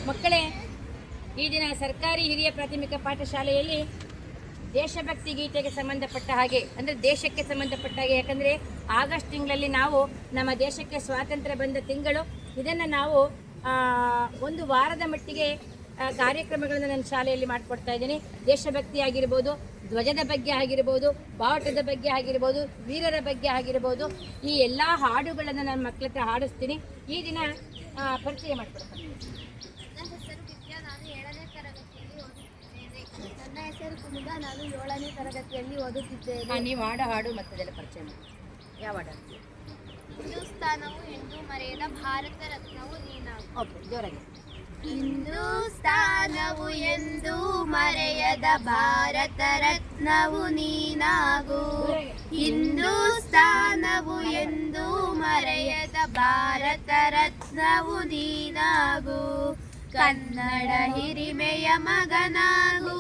ಮಕ್ಕಳೇ, ಈ ದಿನ ಸರ್ಕಾರಿ ಹಿರಿಯ ಪ್ರಾಥಮಿಕ ಪಾಠಶಾಲೆಯಲ್ಲಿ ದೇಶಭಕ್ತಿ ಗೀತೆಗೆ ಸಂಬಂಧಪಟ್ಟ ಹಾಗೆ, ಅಂದರೆ ದೇಶಕ್ಕೆ ಸಂಬಂಧಪಟ್ಟ ಹಾಗೆ, ಯಾಕಂದರೆ ಆಗಸ್ಟ್ ತಿಂಗಳಲ್ಲಿ ನಾವು ನಮ್ಮ ದೇಶಕ್ಕೆ ಸ್ವಾತಂತ್ರ್ಯ ಬಂದ ತಿಂಗಳು, ಇದನ್ನು ನಾವು ಒಂದು ವಾರದ ಮಟ್ಟಿಗೆ ಕಾರ್ಯಕ್ರಮಗಳನ್ನು ನನ್ನ ಶಾಲೆಯಲ್ಲಿ ಮಾಡಿಕೊಡ್ತಾ ಇದ್ದೀನಿ. ದೇಶಭಕ್ತಿ ಆಗಿರ್ಬೋದು, ಧ್ವಜದ ಬಗ್ಗೆ ಆಗಿರ್ಬೋದು, ಬಾವುಟದ ಬಗ್ಗೆ ಆಗಿರ್ಬೋದು, ವೀರರ ಬಗ್ಗೆ ಆಗಿರ್ಬೋದು, ಈ ಎಲ್ಲ ಹಾಡುಗಳನ್ನು ನನ್ನ ಮಕ್ಕಳ ಹತ್ರ ಹಾಡಿಸ್ತೀನಿ. ಈ ದಿನ ಪರಿಚಯ ಮಾಡಿಕೊಡ್ತೀನಿ. ನನ್ನ ಹೆಸರು ಕುಮುದ, ನಾನು 7ನೇ ತರಗತಿಯಲ್ಲಿ ಓದುತ್ತಿದ್ದೇನೆ. ನೀವು ಹಾಡು ಮತ್ತದೆಲ್ಲ ಪರಿಚಯ ಮಾಡಿ. ಯಾವ ಹಾಡು? ಹಿಂದೂಸ್ತಾನವು ಎಂದೂ ಮರೆಯದ ಭಾರತ ರತ್ನವು ನೀನಾಗು. ಓಕೆ, ಜೋರಾಗಿ. ಹಿಂದೂಸ್ತಾನವು ಎಂದೂ ಮರೆಯದ ಭಾರತ ರತ್ನವು ನೀನಾಗು. ಹಿಂದೂಸ್ತಾನವು ಎಂದೂ ಮರೆಯದ ಭಾರತ ರತ್ನವು ನೀನಾಗು. ಕನ್ನಡ ಹಿರಿಮೆಯ ಮಗನಾಗು,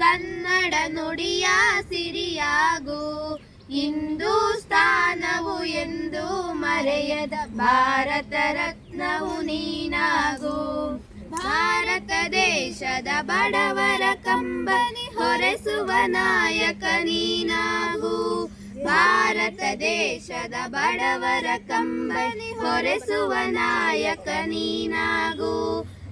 ಕನ್ನಡ ನುಡಿಯ ಸಿರಿಯಾಗು. ಹಿಂದೂಸ್ತಾನವು ಎಂದೂ ಮರೆಯದ ಭಾರತ ರತ್ನವು ನೀನಾಗು. ಭಾರತ ದೇಶದ ಬಡವರ ಕಂಬನಿ ಹೊರೆಸುವ ನಾಯಕ ನೀನಾಗು. ಭಾರತ ದೇಶದ ಬಡವರ ಕಂಬನಿ ಹೊರೆಸುವ ನಾಯಕ ನೀನಾಗು.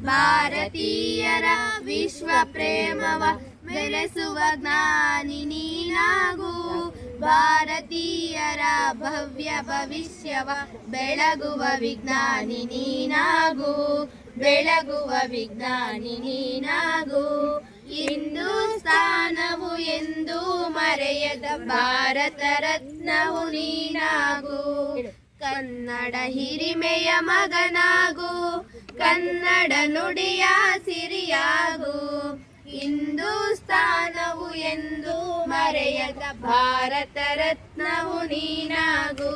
ಭಾರತೀಯರ ವಿಶ್ವ ಪ್ರೇಮವ ಬೆಳೆಸುವ ಜ್ಞಾನಿ ನೀನಾಗು. ಭಾರತೀಯರ ಭವ್ಯ ಭವಿಷ್ಯವ ಬೆಳಗುವ ವಿಜ್ಞಾನಿ ನೀನಾಗು. ಬೆಳಗುವ ವಿಜ್ಞಾನಿ ನೀನಾಗು. ಹಿಂದೂಸ್ತಾನವು ಎಂದೂ ಮರೆಯದ ಭಾರತ ರತ್ನವು ನೀನಾಗು. ಕನ್ನಡ ಹಿರಿಮೆಯ ಮಗನಾಗು, ಕನ್ನಡ ನುಡಿಯ ಸಿರಿಯಾಗು. ಹಿಂದೂಸ್ತಾನವು ಎಂದೂ ಮರೆಯದ ಭಾರತ ರತ್ನವು ನೀನಾಗು.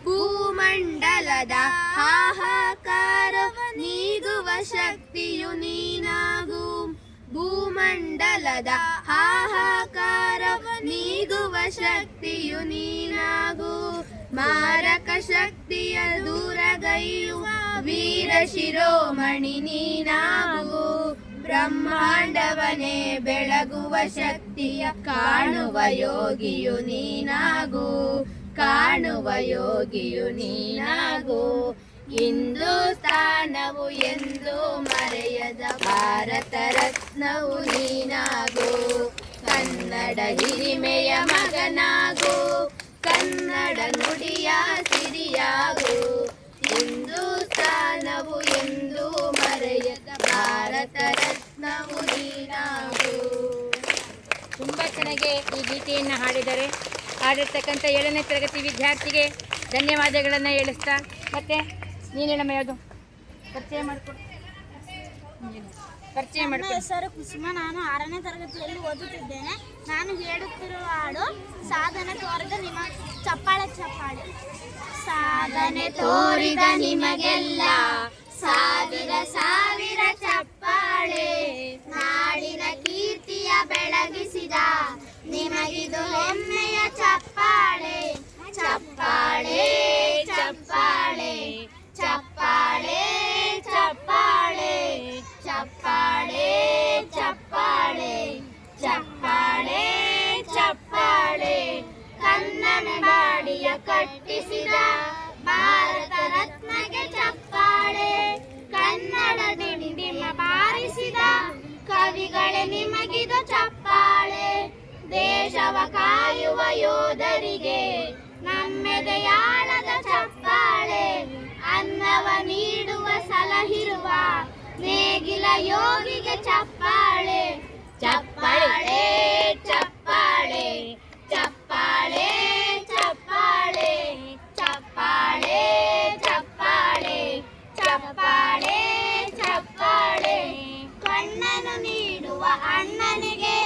ಭೂಮಂಡಲದ ಹಾಹಾಕಾರವ ನೀಗುವ ಶಕ್ತಿಯು ನೀನಾಗು. ಭೂಮಂಡಲದ ಹಾಹಾಕಾರವ ನೀಗುವ ಶಕ್ತಿಯು ನೀನಾಗು. ಮಾರಕ ಶಕ್ತಿಯ ದೂರಗೈಯುವ ವೀರ ಶಿರೋಮಣಿ ನೀನಾಗು. ಬ್ರಹ್ಮಾಂಡವನೇ ಬೆಳಗುವ ಶಕ್ತಿಯ ಕಾಣುವ ಯೋಗಿಯು ನೀನಾಗು. ಕಾಣುವ ಯೋಗಿಯು ನೀನಾಗು. ಹಿಂದೂಸ್ತಾನವು ಎಂದೂ ಮರೆಯದ ಭಾರತ ರತ್ನವು ನೀನಾಗು. ಕನ್ನಡ ಹಿರಿಮೆಯ ಮಗನಾಗು, ಕನ್ನಡ ನುಡಿಯ ಸಿರಿಯಾಗು. ಹಿಂದೂಸ್ತಾನವು ಎಂದೂ ಮರೆಯದ ಭಾರತ ರತ್ನವು ನೀನಾಗು. ತುಂಬ ಚೆನ್ನಾಗಿ ಈ ಗೀತೆಯನ್ನು ಹಾಡಿರ್ತಕ್ಕಂಥ 7ನೇ ತರಗತಿ ವಿದ್ಯಾರ್ಥಿಗೆ ಧನ್ಯವಾದಗಳನ್ನು ಹೇಳಿಸ್ತಾ, ಮತ್ತೆ ನೀನೇನಮ್ಮ ಯಾವುದು ಪರಿಚಯ ಮಾಡಿಕೊಡು. ನನ್ನ ಹೆಸರು ಕುಸುಮ, ನಾನು 6ನೇ ತರಗತಿಯಲ್ಲಿ ಓದುತ್ತಿದ್ದೇನೆ. ನಾನು ಹೇಳುತ್ತಿರುವ ಹಾಡು ಸಾಧನೆ ತೋರಿದ ಚಪ್ಪಾಳೆ ಚಪ್ಪಾಳೆ. ಸಾಧನೆ ತೋರಿದ ನಿಮಗೆಲ್ಲ ಸಾವಿರ ಸಾವಿರ ಚಪ್ಪಾಳೆ. ನಾಡಿನ ಕೀರ್ತಿಯ ಬೆಳಗಿಸಿದ ನಿಮಗಿದು ಹೆಮ್ಮೆಯ ಚಪ್ಪಾಳೆ. ಚಪ್ಪಾಳೆ ಚಪ್ಪಾಳೆ ಚಪ್ಪಾಳೆ ಚಪ್ಪಾಳೆ ಚಪ್ಪಾಳೆ ಚಪ್ಪಾಳೆ ಚಪ್ಪಾಳೆ ಚಪ್ಪಾಳೆ. ಕನ್ನಡ ಬಾಡಿಯ ಕಟ್ಟಿಸಿದ ಭಾರತ ರತ್ನಗೆ ಚಪ್ಪಾಳೆ. ಕನ್ನಡ ಡಿಂಡಿಮ ಬಾರಿಸಿದ ಕವಿಗಳೇ ನಿಮಗಿದು ಚಪ್ಪಾಳೆ. ದೇಶವ ಕಾಯುವ ಯೋಧರಿಗೆ ನಮ್ಮೆದೆಯಾಳದ ಚಪ್ಪಾಳೆ. ಅನ್ನವ ನೀಡುವ ಸಲಹಿರುವ ನೇಗಿಲ ಯೋಗಿಗೆ ಚಪ್ಪಾಳೆ. ಚಪ್ಪಾಳೆ ಚಪ್ಪಾಳೆ ಚಪ್ಪಾಳೆ ಚಪ್ಪಾಳೆ ಚಪ್ಪಾಳೆ ಚಪ್ಪಾಳೆ ಚಪ್ಪಾಳೆ ಚಪ್ಪಾಳೆ. ಕಣ್ಣನ್ನು ನೀಡುವ ಅಣ್ಣನಿಗೆ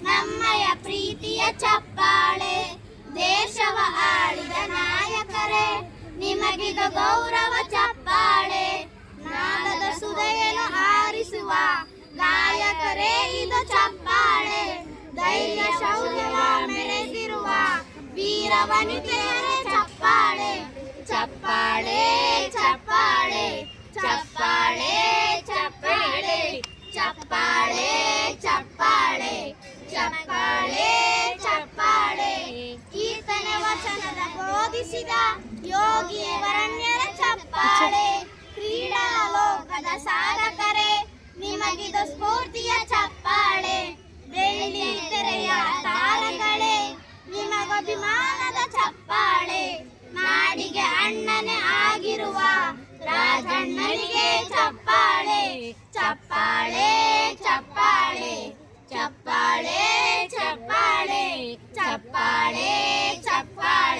ನಮ್ಮಯ ಪ್ರೀತಿಯ ಚಪ್ಪಾಳೆ. ದೇಶವ ಆಳಿದ ನಾಯಕರೇ ನಿಮಗಿದು ಗೌರವ ಚಪ್ಪಾಳೆ. ನಾದದ ಸುಧೆಯನ್ನು ಹಾರಿಸುವ ಗಾಯಕರೇ ಇದು ಚಪ್ಪಾಳೆ. ಧೈರ್ಯ ಶೌರ್ಯವ ಮೆರೆದಿರುವ ವೀರ ವನಿತೆಯರೇ ಚಪ್ಪಾಳೆ. ಚಪ್ಪಾಳೆ ಚಪ್ಪಾಳೆ ಚಪ್ಪಾಳೆ ಚಪ್ಪಾಳೆ. ಸಾಗಿದ ಸ್ಫೂರ್ತಿಯ ಚಪ್ಪಾಳೆ ಬೆಳ್ಳಿ ತೆರೆಯ ತಾರಗಳೇ ನಿಮಗಭಿಮಾನದ ಚಪ್ಪಾಳೆ ನಾಡಿಗೆ ಅಣ್ಣನೇ ಆಗಿರುವ ರಾಜಣ್ಣನಿಗೆ ಚಪ್ಪಾಳೆ ಚಪ್ಪಾಳೆ ಚಪ್ಪಾಳೆ ಚಪ್ಪಾಳೆ ಚಪ್ಪಾಳೆ ಚಪ್ಪಾಳೆ ಚಪ್ಪಾಳೆ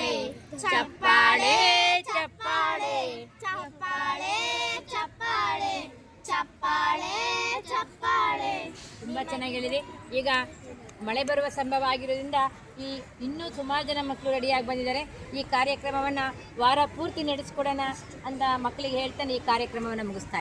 ಚಪ್ಪಾಳೆ ಚಪ್ಪಾಳೆ ಚಪ್ಪಾಳೆ ಚಪ್ಪಾಳೆ ಚಪ್ಪಾಳೆ ಚಪ್ಪಾಳೆ. ತುಂಬ ಚೆನ್ನಾಗಿ ಹೇಳಿದೆ. ಈಗ ಮಳೆ ಬರುವ ಸಂಭವ ಆಗಿರೋದ್ರಿಂದ ಇನ್ನೂ ಸುಮಾರು ಜನ ಮಕ್ಕಳು ರೆಡಿಯಾಗಿ ಬಂದಿದ್ದಾರೆ. ಈ ಕಾರ್ಯಕ್ರಮವನ್ನು ವಾರ ಪೂರ್ತಿ ನಡೆಸ್ಕೊಡೋಣ ಅಂತ ಮಕ್ಕಳಿಗೆ ಹೇಳ್ತಾನೆ ಈ ಕಾರ್ಯಕ್ರಮವನ್ನು ಮುಗಿಸ್ತಾರೆ.